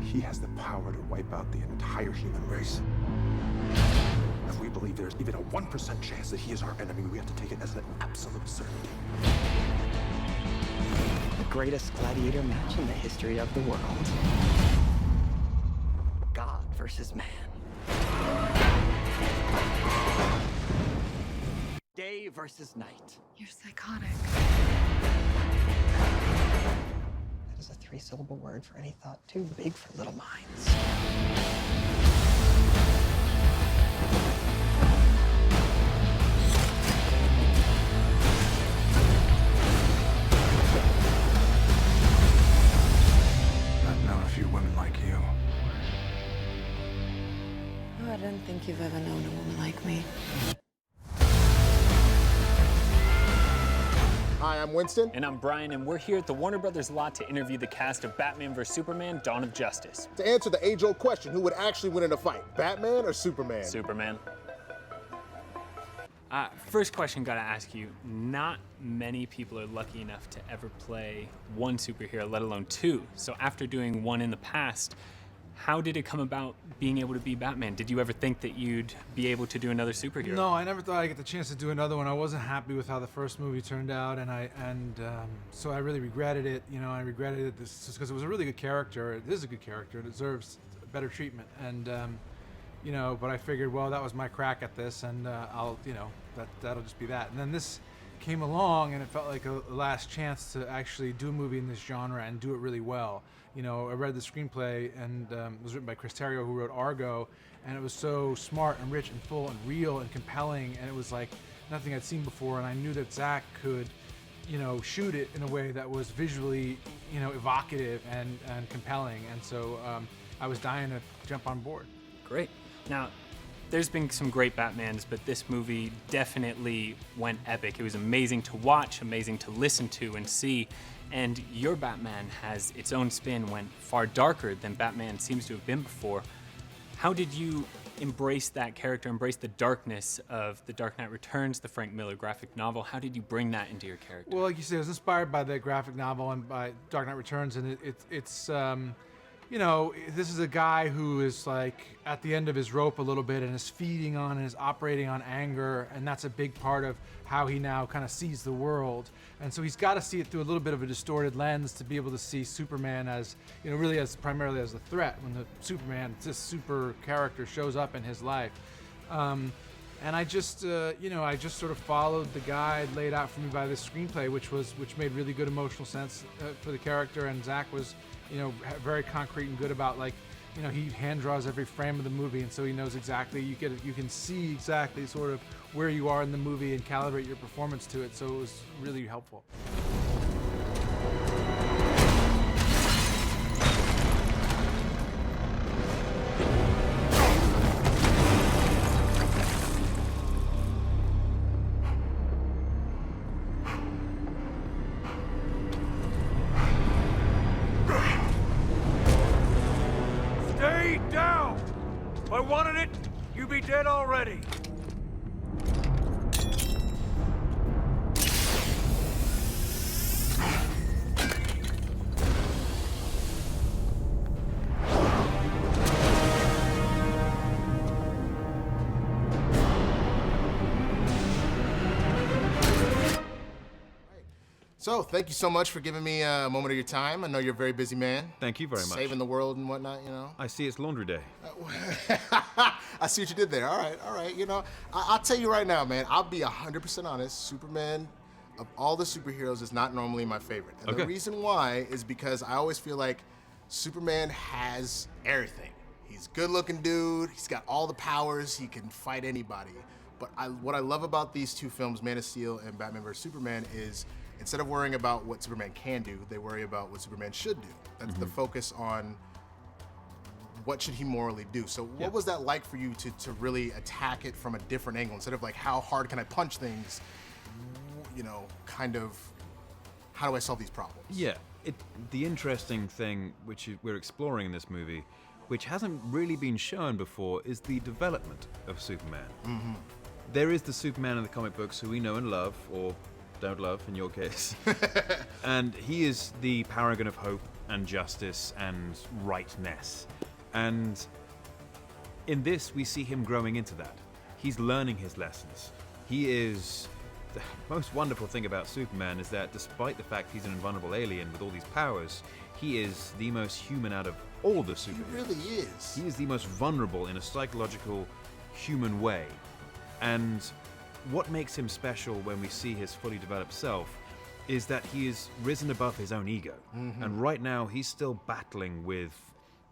He has the power to wipe out the entire human race. If we believe there's even a 1% chance that he is our enemy, we have to take it as an absolute certainty. The greatest gladiator match in the history of the world. God versus man. Day versus night. You're psychotic. That is a 3-syllable word for any thought too big for little minds. I've known a few women like you. Oh, I don't think you've ever known a woman like me. Hi, I'm Winston. And I'm Brian, and we're here at the Warner Brothers lot to interview the cast of Batman vs. Superman: Dawn of Justice. To answer the age-old question, who would actually win in a fight, Batman or Superman? Superman. First question, gotta ask you, not many people are lucky enough to ever play one superhero, let alone two. So after doing one in the past, how did it come about being able to be Batman? Did you ever think that you'd be able to do another superhero? No, I never thought I'd get the chance to do another one. I wasn't happy with how the first movie turned out, and so I really regretted it. You know, I regretted it because it was a really good character. It is a good character. It deserves better treatment, and you know. But I figured, well, that was my crack at this, and I'll, you know, that'll just be that. And then this came along, and it felt like a last chance to actually do a movie in this genre and do it really well. You know, I read the screenplay, and it was written by Chris Terrio, who wrote Argo, and it was so smart and rich and full and real and compelling, and it was like nothing I'd seen before, and I knew that Zack could, you know, shoot it in a way that was visually, you know, evocative and compelling, and so I was dying to jump on board. Great. Now, there's been some great Batmans, but this movie definitely went epic. It was amazing to watch, amazing to listen to and see. And your Batman has its own spin, went far darker than Batman seems to have been before. How did you embrace that character, embrace the darkness of The Dark Knight Returns, the Frank Miller graphic novel? How did you bring that into your character? Well, like you said, it was inspired by the graphic novel and by Dark Knight Returns, and it's you know, this is a guy who is like at the end of his rope a little bit and is feeding on and is operating on anger, and that's a big part of how he now kind of sees the world. And so he's got to see it through a little bit of a distorted lens to be able to see Superman as, you know, really as primarily as a threat when the Superman, this super character, shows up in his life. And I just, you know, I just sort of followed the guide laid out for me by this screenplay, which made really good emotional sense for the character, and Zack was, you know, very concrete and good about, like, you know, he hand draws every frame of the movie, and so he knows exactly, you can see exactly sort of where you are in the movie and calibrate your performance to it, so it was really helpful. Stay down! If I wanted it, you'd be dead already. So, thank you so much for giving me a moment of your time. I know you're a very busy man. Thank you very much. Saving the world and whatnot, you know. I see it's laundry day. I see what you did there. All right. You know, I'll tell you right now, man, I'll be 100% honest. Superman, of all the superheroes, is not normally my favorite. And the reason why is because I always feel like Superman has everything. He's a good-looking dude. He's got all the powers. He can fight anybody. But what I love about these two films, Man of Steel and Batman vs. Superman, is instead of worrying about what Superman can do, they worry about what Superman should do. That's the focus on what should he morally do. So what was that like for you to really attack it from a different angle? Instead of like, how hard can I punch things? You know, kind of, how do I solve these problems? Yeah, the interesting thing which we're exploring in this movie, which hasn't really been shown before, is the development of Superman. There is the Superman in the comic books who we know and love, or don't love in your case. And he is the paragon of hope and justice and rightness. And in this, we see him growing into that. He's learning his lessons. He is... The most wonderful thing about Superman is that despite the fact he's an invulnerable alien with all these powers, he is the most human out of all the superheroes. He really is. He is the most vulnerable in a psychological, human way. And what makes him special when we see his fully developed self is that he is risen above his own ego. And right now, he's still battling with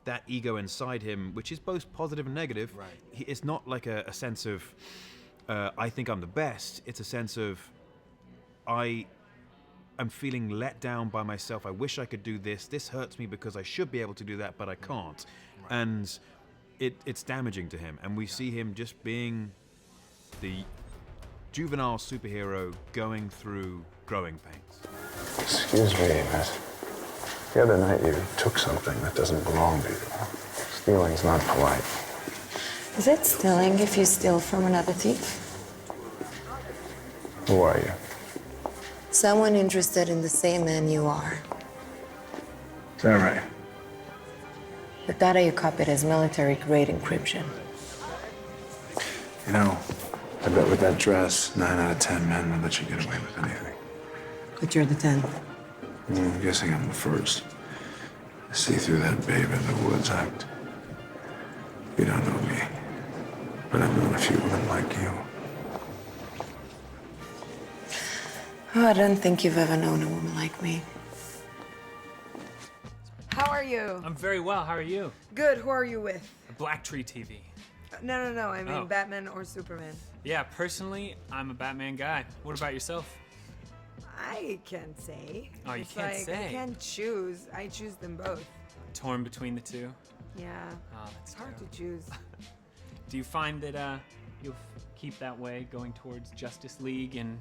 that ego inside him, which is both positive and negative. Right. It's not like a sense of, I think I'm the best. It's a sense of, I'm feeling let down by myself. I wish I could do this. This hurts me because I should be able to do that, but I can't. Right. And it's damaging to him. And we see him just being the juvenile superhero going through growing pains. Excuse me, miss. The other night you took something that doesn't belong to you. Stealing's not polite. Is it stealing if you steal from another thief? Who are you? Someone interested in the same man you are. Is that right? The data you copied is military-grade encryption. You know, I bet with that dress, 9 out of 10 men would let you get away with anything. But you're the 10th. I'm guessing I'm the first. I see through that babe in the woods act. You don't know me, but I've known a few women like you. Oh, I don't think you've ever known a woman like me. How are you? I'm very well. How are you? Good. Who are you with? Black Tree TV. No. I mean Oh. Batman or Superman. Yeah, personally, I'm a Batman guy. What about yourself? I can't say. Oh, you It's can't like, say. I can't choose. I choose them both. Torn between the two? Yeah. Oh, that's It's hard terrible. to choose. Do you find that you'll keep that way going towards Justice League, and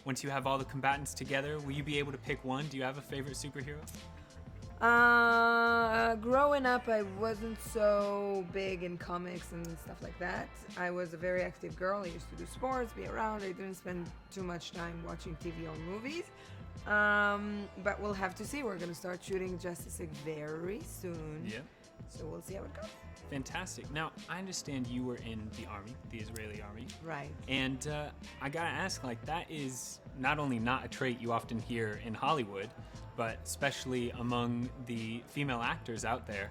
once you have all the combatants together, will you be able to pick one? Do you have a favorite superhero? Growing up, I wasn't so big in comics and stuff like that. I was a very active girl. I used to do sports, be around. I didn't spend too much time watching TV or movies. But we'll have to see. We're going to start shooting Justice League very soon. Yeah. So we'll see how it goes. Fantastic. Now, I understand you were in the army, the Israeli army. Right. And I gotta ask, like, that is not only not a trait you often hear in Hollywood, but especially among the female actors out there.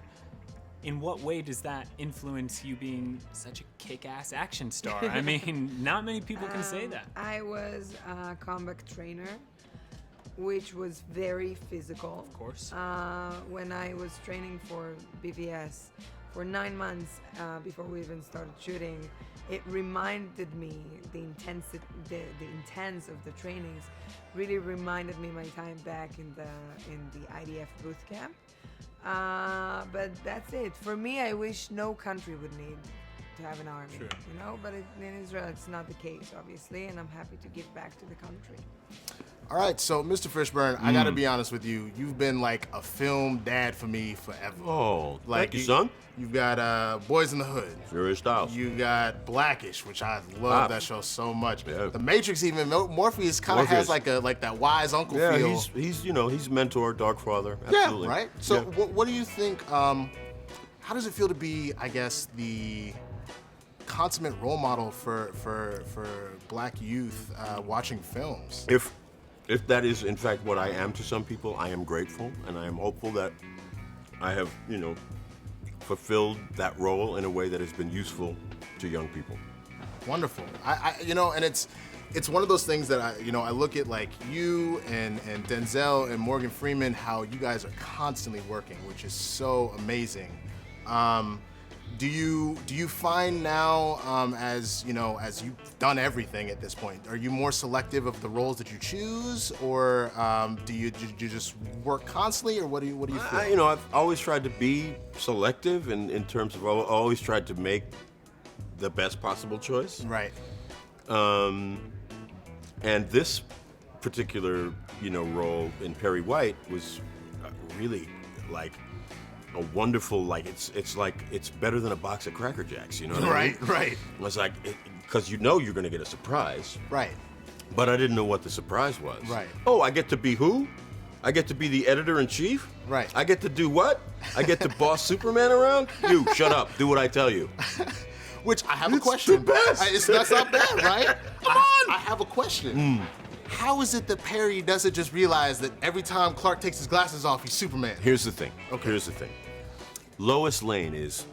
In what way does that influence you being such a kick-ass action star? I mean, not many people can say that. I was a combat trainer, which was very physical. Of course. When I was training for BVS for 9 months before we even started shooting, it reminded me the intense of the trainings. Really reminded me my time back in the IDF boot camp. But that's it. For me, I wish no country would need to have an army. Sure. You know, but in Israel, it's not the case, obviously, and I'm happy to give back to the country. All right, so Mr. Fishburne, I gotta be honest with you. You've been like a film dad for me forever. Oh, like thank you, son. You've got Boys in the Hood. Serious Styles. You got Blackish, which I love that show so much. Yeah. The Matrix, even Morpheus kind of has like that wise uncle yeah, feel. he's mentor, dog father. Yeah, Absolutely. right. So, Yeah. what do you think? How does it feel to be, I guess, the consummate role model for Black youth watching films? If that is in fact what I am to some people, I am grateful and I am hopeful that I have, fulfilled that role in a way that has been useful to young people. Wonderful. I and it's one of those things that I look at like you and Denzel and Morgan Freeman, how you guys are constantly working, which is so amazing. Do you find now, as you've done everything at this point, are you more selective of the roles that you choose, or do you just work constantly, or what do you feel? I've always tried to be selective in terms of, I always tried to make the best possible choice. Right. And this particular, role in Perry White was really like a wonderful, like it's better than a box of Cracker Jacks, you know what I mean? Right. It was like, because you're going to get a surprise. Right. But I didn't know what the surprise was. Right. Oh, I get to be who? I get to be the editor-in-chief? Right. I get to do what? I get to boss Superman around? You, shut up. Do what I tell you. Which I have a question. The best. That's not bad, right? Come on. I have a question. How is it that Perry doesn't just realize that every time Clark takes his glasses off, he's Superman? Here's the thing. Okay. Here's the thing. Lois Lane is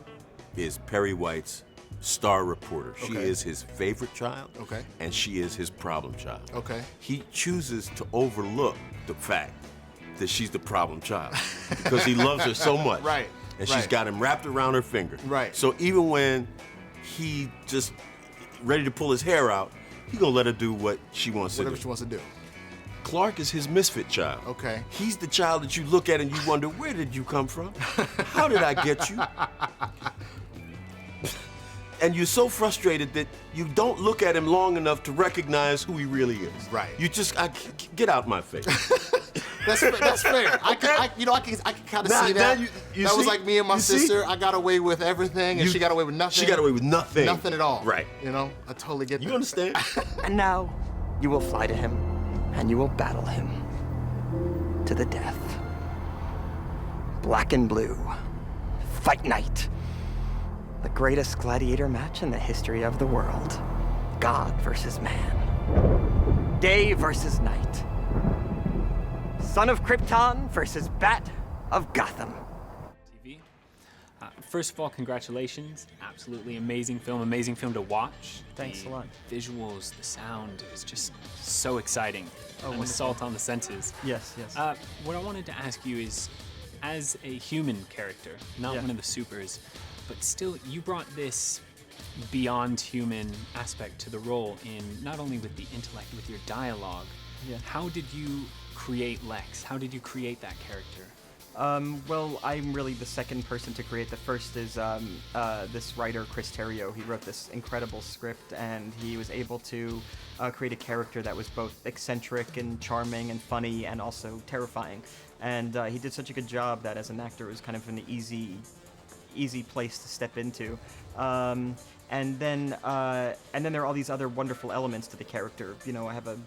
Perry White's star reporter. She Okay. is his favorite child. Okay. And she is his problem child. Okay. He chooses to overlook the fact that she's the problem child because he loves her so much. Right. And she's got him wrapped around her finger. Right. So even when he just ready to pull his hair out, he gonna let her do what she wants Whatever to do. she wants to do. Clark is his misfit child. Okay. He's the child that you look at and you wonder, where did you come from? How did I get you? And you're so frustrated that you don't look at him long enough to recognize who he really is. Right. You just, get out my face. That's fair. I can kind of see that. You that was see? like me and my You see? sister. I got away with everything, and she got away with nothing. She got away with nothing. Nothing at all. Right. You know, I totally get that. You understand? And now you will fly to him, and you will battle him to the death. Black and blue, fight night. The greatest gladiator match in the history of the world. God versus man. Day versus night. Son of Krypton versus Bat of Gotham. TV. First of all, congratulations. Absolutely amazing film to watch. Thanks a lot. Visuals, the sound is just so exciting. Oh, An assault on the senses. Yes, yes. What I wanted to ask you is, as a human character, not Yeah. one of the supers, but still, you brought this beyond human aspect to the role in not only with the intellect, with your dialogue. Yeah. How did you create Lex? How did you create that character? Well, I'm really the second person to create. The first is this writer, Chris Terrio. He wrote this incredible script, and he was able to create a character that was both eccentric and charming and funny and also terrifying. And he did such a good job that as an actor, it was kind of an easy place to step into. And then there are all these other wonderful elements to the character. You know, I have a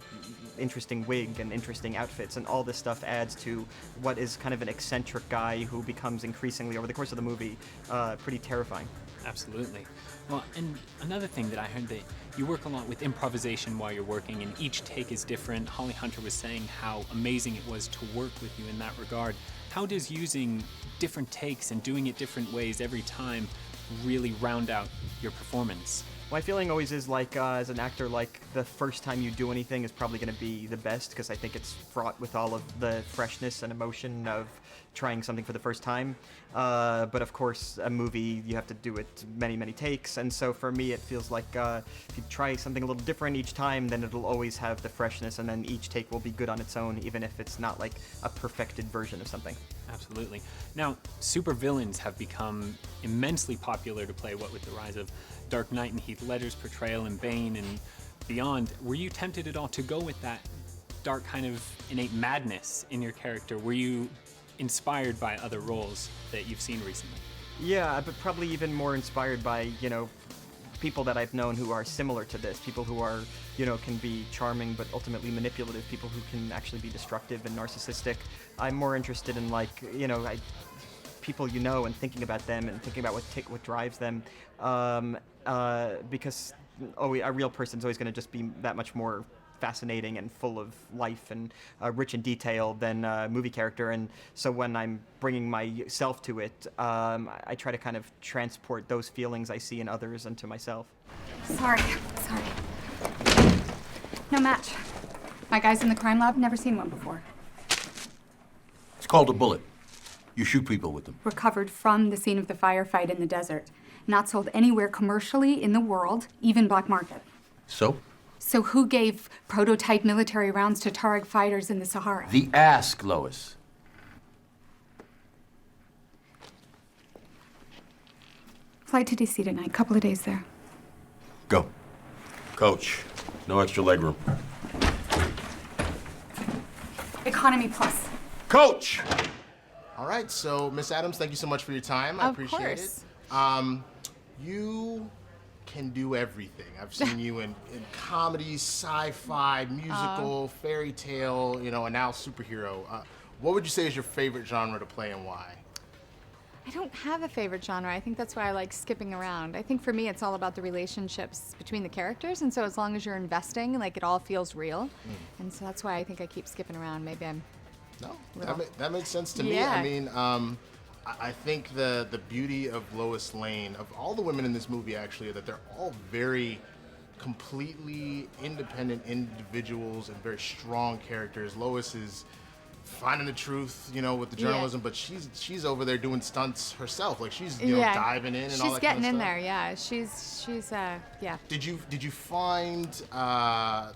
interesting wig and interesting outfits, and all this stuff adds to what is kind of an eccentric guy who becomes increasingly, over the course of the movie, pretty terrifying. Absolutely. Well, and another thing that I heard, that you work a lot with improvisation while you're working, and each take is different. Holly Hunter was saying how amazing it was to work with you in that regard. How does using different takes and doing it different ways every time really round out your performance? My feeling always is like, as an actor, like the first time you do anything is probably going to be the best, because I think it's fraught with all of the freshness and emotion of trying something for the first time. But of course, a movie, you have to do it many, many takes. And so for me, it feels like if you try something a little different each time, then it'll always have the freshness, and then each take will be good on its own, even if it's not like a perfected version of something. Absolutely. Now, supervillains have become immensely popular to play, what with the rise of Dark Knight and Heath Ledger's portrayal in Bane and beyond. Were you tempted at all to go with that dark kind of innate madness in your character? Were you inspired by other roles that you've seen recently? Yeah, but probably even more inspired by, you know, people that I've known who are similar to this, people who are, you know, can be charming but ultimately manipulative, people who can actually be destructive and narcissistic. I'm more interested in, like, you know, people you know, and thinking about them and thinking about what drives them, because a real person's always going to just be that much more fascinating and full of life and rich in detail than a movie character. And so when I'm bringing myself to it, I try to kind of transport those feelings I see in others into myself. Sorry. No match. My guys in the crime lab, never seen one before. It's called a bullet. You shoot people with them. Recovered from the scene of the firefight in the desert. Not sold anywhere commercially in the world, even black market. So? So who gave prototype military rounds to Tuareg fighters in the Sahara? The ask, Lois. Flight to DC tonight, couple of days there. Go. Coach, no extra legroom. Economy plus. Coach! All right, so Miss Adams, thank you so much for your time. I appreciate course. it. You can do everything. I've seen you in comedy, sci-fi, musical, fairy tale, you know, and now superhero. What would you say is your favorite genre to play and why? I don't have a favorite genre. I think that's why I like skipping around. I think for me, it's all about the relationships between the characters, and so as long as you're investing, like, it all feels real. And so that's why I think I keep skipping around. Maybe I'm... No, that makes sense to me. Yeah. I mean, I think the beauty of Lois Lane, of all the women in this movie, actually, that they're all very completely independent individuals and very strong characters. Lois is finding the truth, you know, with the journalism, but she's over there doing stunts herself. Like, she's you know, diving in and all that kind of stuff. She's getting in there, yeah. She's yeah. Did you find that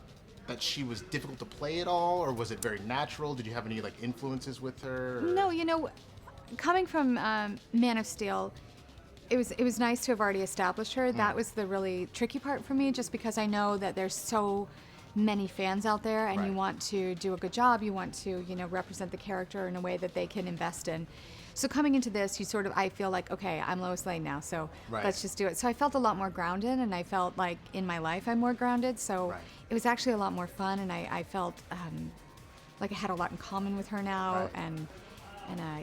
she was difficult to play at all, or was it very natural? Did you have any like influences with her? Or? No, you know, coming from Man of Steel, it was nice to have already established her. That was the really tricky part for me, just because I know that there's so many fans out there, and you want to do a good job. You want to, you know, represent the character in a way that they can invest in. So coming into this, I feel like, okay, I'm Lois Lane now, so let's just do it. So I felt a lot more grounded, and I felt like in my life I'm more grounded. So it was actually a lot more fun, and I felt like I had a lot in common with her now, and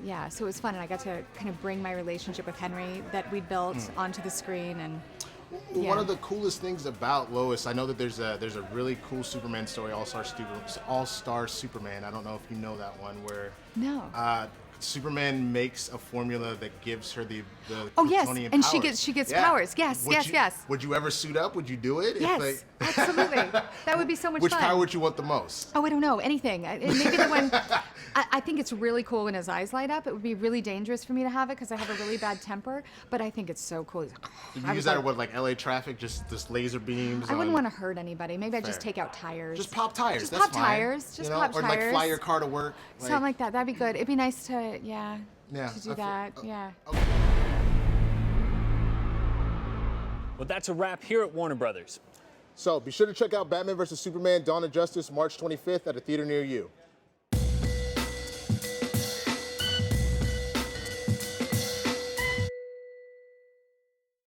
yeah, so it was fun, and I got to kind of bring my relationship with Henry that we built onto the screen, and. Yeah. One of the coolest things about Lois, I know that there's a really cool Superman story, All-Star Superman. I don't know if you know that one, where Superman makes a formula that gives her the Kryptonian and powers. she gets powers. Yes, yes. Would you ever suit up? Would you do it? Yes, absolutely. That would be so much Which fun. power would you want the most? Oh, I don't know. Anything. Maybe the one. I think it's really cool when his eyes light up. It would be really dangerous for me to have it because I have a really bad temper. But I think it's so cool. Did you use that at what, like LA traffic? Just laser beams? I wouldn't want to hurt anybody. Maybe I'd just take out tires. Just pop tires. Just That's pop fine. tires. Just pop or tires. Or like fly your car to work. Something like that. That'd be good. It'd be nice to to do that. Yeah. Okay. Well, that's a wrap here at Warner Brothers. So be sure to check out Batman vs. Superman: Dawn of Justice, March 25th at a theater near you.